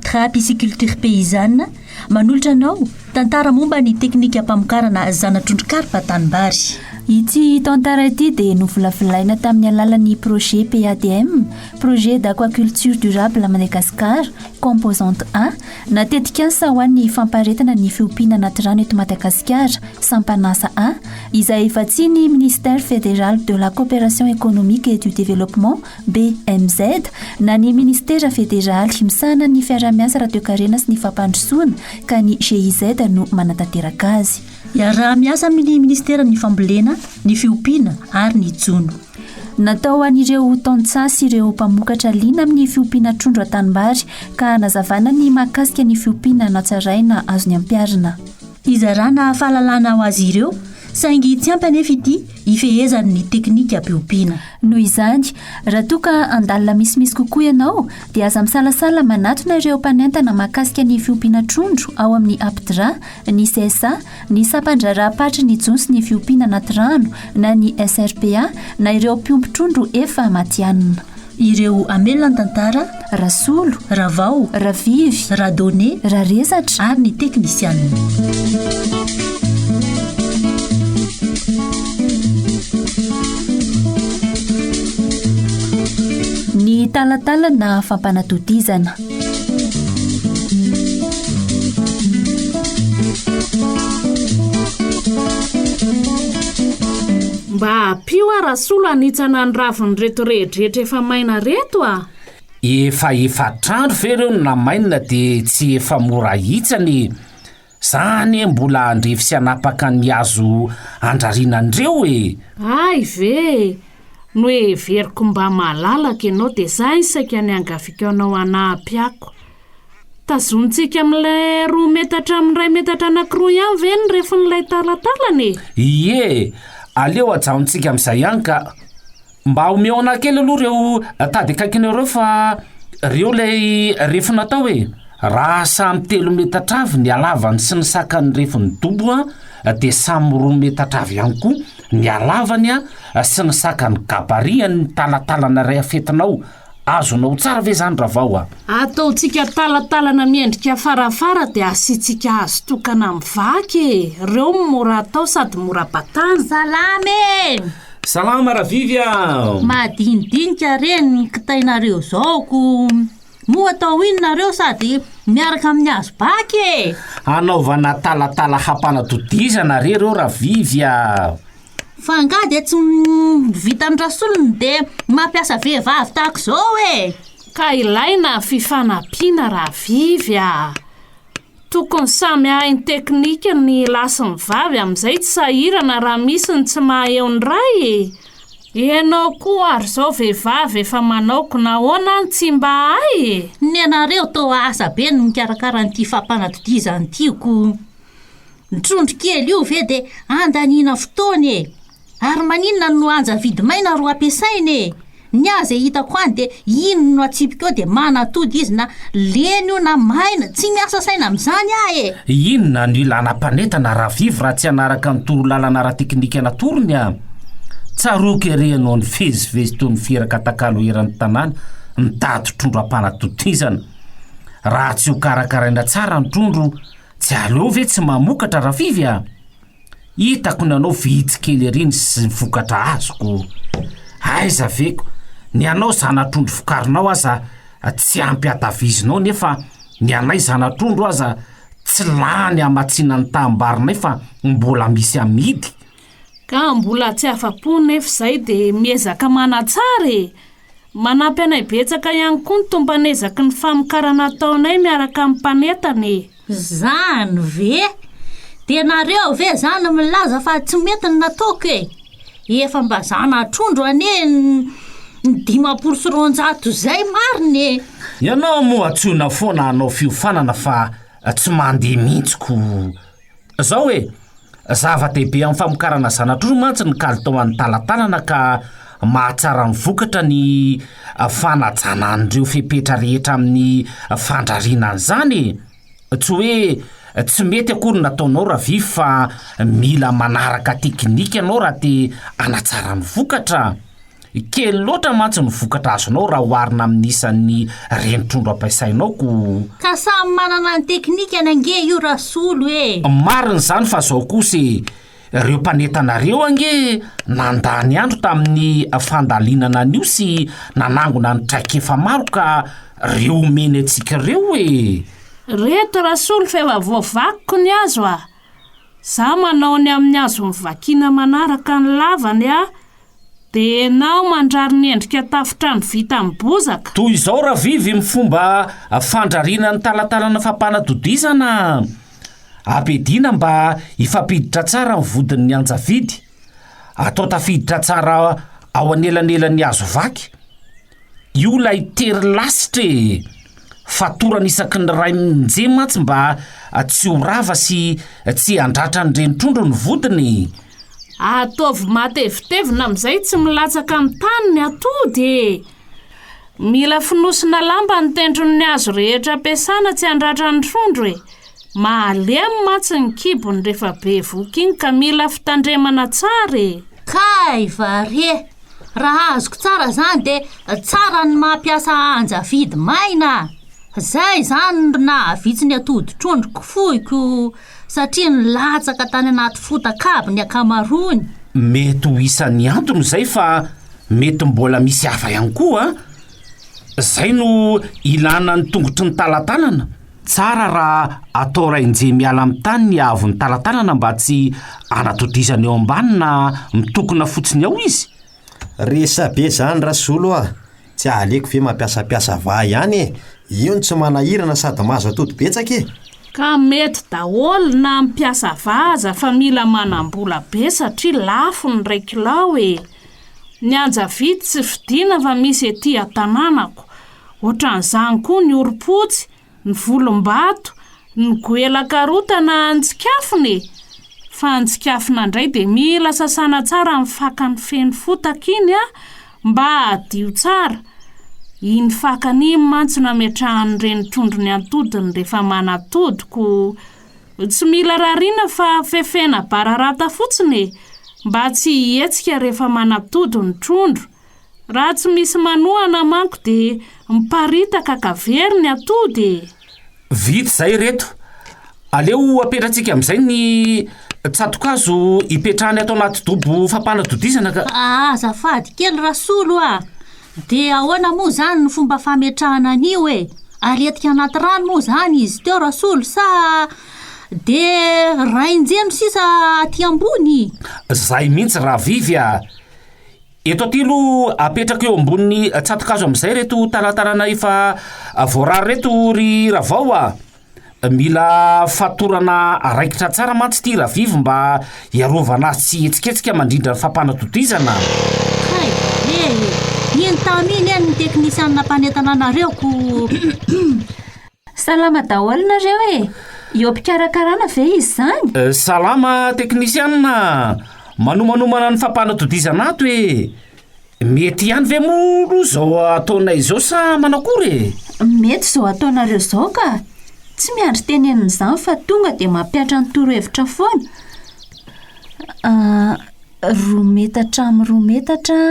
tra pisciculture paysanne manolotra anao tantara momba ny teknika mpamokarana zanatrondro-karpa tanimbary. Ity tantara ity dia novolavolaina tamin'ny alalan'ny projet PADM, projet d'aquaculture durable à Madagascar, composante 1, natetika asa ho an'ny famparetana ny fiompiana anaty rano eto Madagasikara, Sampanasa 1, izay vatsiany ministère fédéral de la coopération économique et du développement BMZ na ny ministère fédéral misahana ny fiaramiasa radiokarena sy ny fampandrosoana ka ny GIZ no manatanteraka azy. Raha miasa amin'ny ministera ny fambolena, ny fiompiana ary ny jono. Natao an'ireo tantsasy ireo mpamokatra liana amin'ny fiompiana trondro tanimbary ka nazavana ny mahakasika ny fiompiana natsaraina azony ampiarina. Izarana fahalalana ho azy ireo saingy tsy ampy anefa ity ifehezany ny teknika fiompiana. Noho izany, raha toa ka andalina misimisy kokoa ianao dia aza misalasala manatona ireo mpanentana mahakasika ny fiompiana trondro ao amin'ny APDRA, ny CSA, ny sampandra-patra ny jony sy ny fiompiana anaty rano na ny SRPA na ireo mpiompy trondro efa matianina. Ireo amelona tantara, rasolo, ravao, ravivy, radone, rarezatra ary ny teknisianina. Ny talatalana fampanatodizana. Mba pio rasolo anitsana ny raviny reto rehetra efa maina reto a. Efa trandro fereo na mainina dia tsy efa mora hitsany. Zany mbola andrefy sy anapaka ny azo andrarinandreo e. Ay ve, no e veriko mba malalaka ianao dia zay saika ny angafika anao anapiako. Tazontsika amin'ilay 2 metatra amin'ny 2 metatra anankiroa ihany ve ny rehefa n'ilay talatalany e? Ie, aleo ajaontsika amin'izay ihany ka. Mba omeona kely aloha reo tady akaikiny ireo fa reo lay rehefa natao e. Raha samy 3 metatra avy ny alavany sy ny sakany rehefa ny dobo dia samy 2 metatra avy ihany koa ny alavany sy ny sakany gabariany ny talatalana ray afetinao. Azonao tsara ve zany ravao a? Ataotsika talatalana miendrika farafara dia asitsika azo tokana amin'ny vaky. Reo mora atao sady mora batana. Salame! Salama ravivy a! Madinidinika reny ny kitainareo zao ko moa atao inonareo sady miaraka amin'ny azo baky. Anaovana talatala hampanatodizana reo ravivy a. Fangady tsy vita amin'ny rasolony dia mampiasa vehivavy tahaka zao e. Ka ilaina fifanampiana ravivy a. Tokony samy hainy teknika ny lasy ny vavy amin'izay tsy sahirana raha misy ny tsy mahaeo ny ray e. Ianao koa ary zao vehivavy efa manaoko nahoana ny tsy mba hay e. Ny anareo tao asa be ny mikarakara n'ity fampanatodizana ity ko. Ny trondro kely io ve dia andaniana fotoana e. Ary maninona no anja vidy maina ro ampiasaina e. Ny azy hitako any dia ino no atsipika eo dia manatody izy na leny io na maina tsy miasa saina amin'izany ahy e. Inona no ilana mpanentana ravivy raha tsy hanaraka ny torolalana ara-teknika natorony a. Tsaroky erenao ny fezivezy toy ny fieraka takalo eran'ny tanàna mitady trondro ampanatodizana. Raha tsy ho karakaraina tsara ny trondro tsy aleo ve tsy mamokatra ravivy a. Hitako ny anao vitsy kely eriny sy vokatra azoko. Aiza veko, ny anao zanatrondro fokarinao aza tsy ampy atavizinao nefa ny anay zanatrondro aza tsy lany amatsina ny tambary nefa mbola misy amidy. Ka mbola tsy afa-po nefa izay dia miezaka manatsara e. Manampy anay betsaka ihany koa ny tombanezaky ny famokarana ataonay miaraka amin'ny mpanentana e. Zany ve? Tenareo ve zany milaza fa tsy mety ny nataoko e. Efa mba zanatrondro ane ny 500 zay mariny e. Ianao moa atsona foana anao fiofanana fa tsy mandeha mihitsiko. Zao e, zava-dehibe amin'ny famokarana zanatrondro mantsy ny kalitao amin'ny talatalana ka mahatsara ny vokatra ny fanajanan'ireo fepetra rehetra amin'ny fandrarinana zany. Tsy hoe tsy mety akory nataonao ravivy fa mila manaraka teknika ianao raha te hanatsara ny vokatra. kely loatra mantsy nyvokatra azonao raha hoarina amin'isan'ny renitrondro ampiasainao ko ka samy manana ny teknika ny ange io rasolo marina zany fa zao kosa ireo mpanetanareo ange nandany andro tamin'ny fandalinana an'io sy nanangona ny traikefa maro ka reo omeny antsika reo reto rasolo fa efa voavakiko ny azo za manao ny amin'ny azo mivakina manaraka ny lavany dia enao mandrary ny endrika tafotrano vita amin'ny bozaka toy izao raha vivy mifomba fandrariana ny talatalana fampanatodizana ampedina mba hifampiditra tsara ny vodin'ny anjavidy atao tafiditra tsara ao anelanelan'ny azo vaky io lay tery lasitra fatorana isaky ny ray minje mantsy mba tsy horava sy tsy andratra ny renitrondro ny vodiny ataovy matevitevina amin'izay tsy milatsaka amin'ny tany ny atody mila finosina lamba ny tendrony azo rehetra ampiasana tsy andratra ny trondro mahalemy matsy ny kibony rehefa be voky iny ka mila fitandremana tsara kay vare raha azoko tsara zany dia tsara ny mampiasa anjavidy maina zay zany nahavitsy ny atody trondro kifoiko satria nilatsaka tany anaty fotakabo ny akamarony mety ho isan'ny antony zay fa mety mbola misy hafa ihany koa zay no ilana ny tongotry ny talatalana tsara raha atao rainje miala amin'ny tany ny avo ny talatalana mba tsy anatodizana eo ambany na mitokona fotsiny ao izy resa be zany rasolo tsy aleko ve mampiasapiasa va ihany io ny tsy manahirana sady mahazo atody betsaka ka mety daholo na mpiasa vaza fa mila manam-bola be satria lafo ny 1 kilao ny anjavidy tsy fidina fa misy ety an-tanànako ohatran'izany koa ny orom-potsy ny volom-bato ny goela-karotana antsikafiny fa antsikafina indray dia mila sasana tsara ny fakany feno fotaka iny mba adio tsara iny fakany mantsy nametrahany renitrondro ny antodiny rehefa manatodiko tsy mila rarina fa fefena bararata fotsiny mba tsy hietsika rehefa manatody ny trondro raha tsy misy manohana manko dia miparitaka kavery ny atody vity zay reto aleo apetratsika amin'izay ny tsatokazo ipetrahany atao anaty dobo fampanatodizana ka azafady kely rasolo dia ahoana moa zany ny fomba fametrahana an'io aretika anaty rano moa zany izy teo rasolo sa dia rainjeno sisa aty ambony zay mihitsy raha vivy eto atilo apetraka eo ambony tsatokazo amin'izay reto talatalana efa voarary reto ry ravao mila fatorana raikitra tsara mantsy ty raha vivy mba hiarovana azy tsy etsiketsika mandrindra ny fampanatodizana iny taminy ny teknisianina mpanetana anareo ko salama daholo nareo eo mpikarakarana ve izy zany salama teknisianina manomanomana ny fampanatodizana ato mety ihany ve molo zao ataonay zao sa manakory mety zao ataonareo zao ka tsy miandry tenenin'izany fa tonga dia mampiatra ny torohevitra foana 2 metatra amin'ny 2 metatra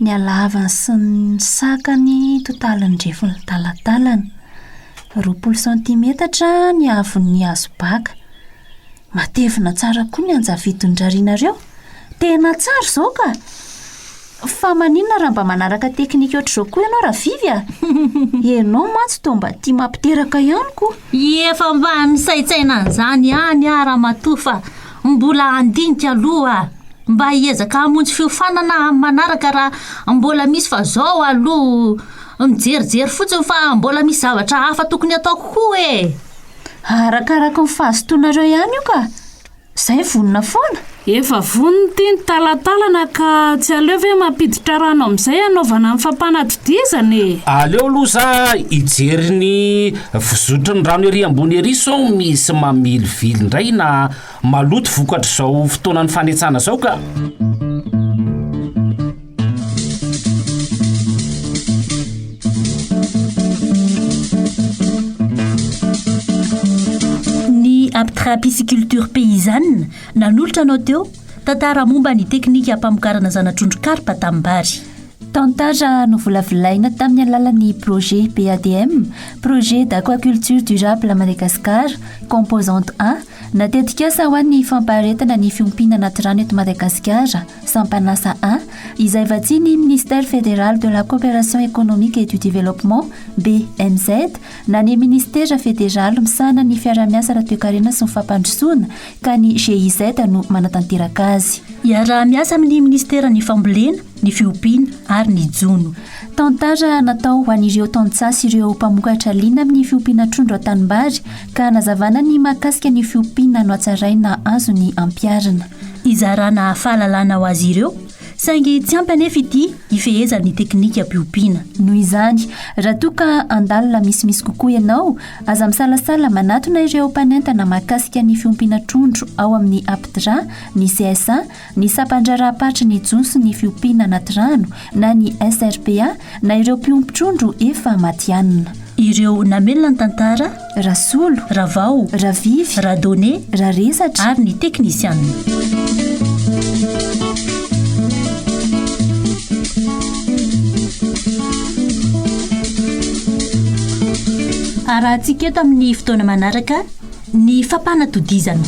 ny alavany sy ny sakany totaliny refon'ny talatalana 20 centimetatra ny avon'ny azo baka matevina tsara koa ny anjavidin-drarianareo tena tsara zao ka fa maninona raha mba manaraka teknika ohatr'izao koa ianao raha vivy enao mantsy to mba tia mampiteraka ihany koa efa mba nisaitsaina an'izany ihany raha matofa mbola andinika aloha mba hiezaka hamonjy fiofanana manaraka raha mbola misy fa zao aloha mijerijery fotsiny fa mbola misy zavatra hafa tokony ataoko koa arakaraka ny fahazotoanareo ihany io ka zay vonona foana efa vonony ty ny talatalana ka tsy aleo ve mampiditra rano amin'izay anaovana ny fampanatodizany aleo aloha za hijery ny fizotry ny rano ery ambony ery sao misy mamilivily indray na maloto vokatra zao fotoana ny fanetsana zao ka Aptra pisciculture paysanne nanolotra anao teo tantara momba ny teknika hampamokarana zanatrondro karpa tambary tantara no volavolaina tamin'ny alalan'ny projet PADM, projet d'aquaculture durable Madagasikara, composante 1, natetika sa ho an'ny fampaharetana ny fiompina anaty rano eto Madagasikara, sampanasa 1, izay vatsiany ministère fédéral de la coopération économique et du développement, BMZ, na ny ministère fédéral misahana ny fiara-miasa ara-toekarena sy ny fampandrosoana ka ny GIZ no manatanteraka azy. Iaraha-miasa amin'ny ministera ny fambolena, ny fiompiana ary ny jono. Tantara natao ho an'ireo tantsasy ireo mpamokatra liana amin'ny fiompiana trondro an-tanimbary ka nazavana ny mahakasika ny fiompiana no atsaraina azo ny ampiarina. Izarana fahalalana ho azy ireo, saingy tsy ampy anefa ity ifehezan'ny teknika mpiompiana. Noho izany, raha toa ka andalina misimisy kokoa ianao, aza misalasala manatona ireo mpanentana mahakasika ny fiompiana trondro ao amin'ny APDRA, ny CSA, ny sapandrarapatra ny jonso ny fiompiana anaty rano na ny SRPA na ireo mpiompy trondro efa matianina. Ireo namelona ny tantara, Rasolo, Ravao, Ravivy, Radone, Raresatra ary ny teknisianina. Arahantsika eto amin'ny fotoana manaraka ny fampanatodizana.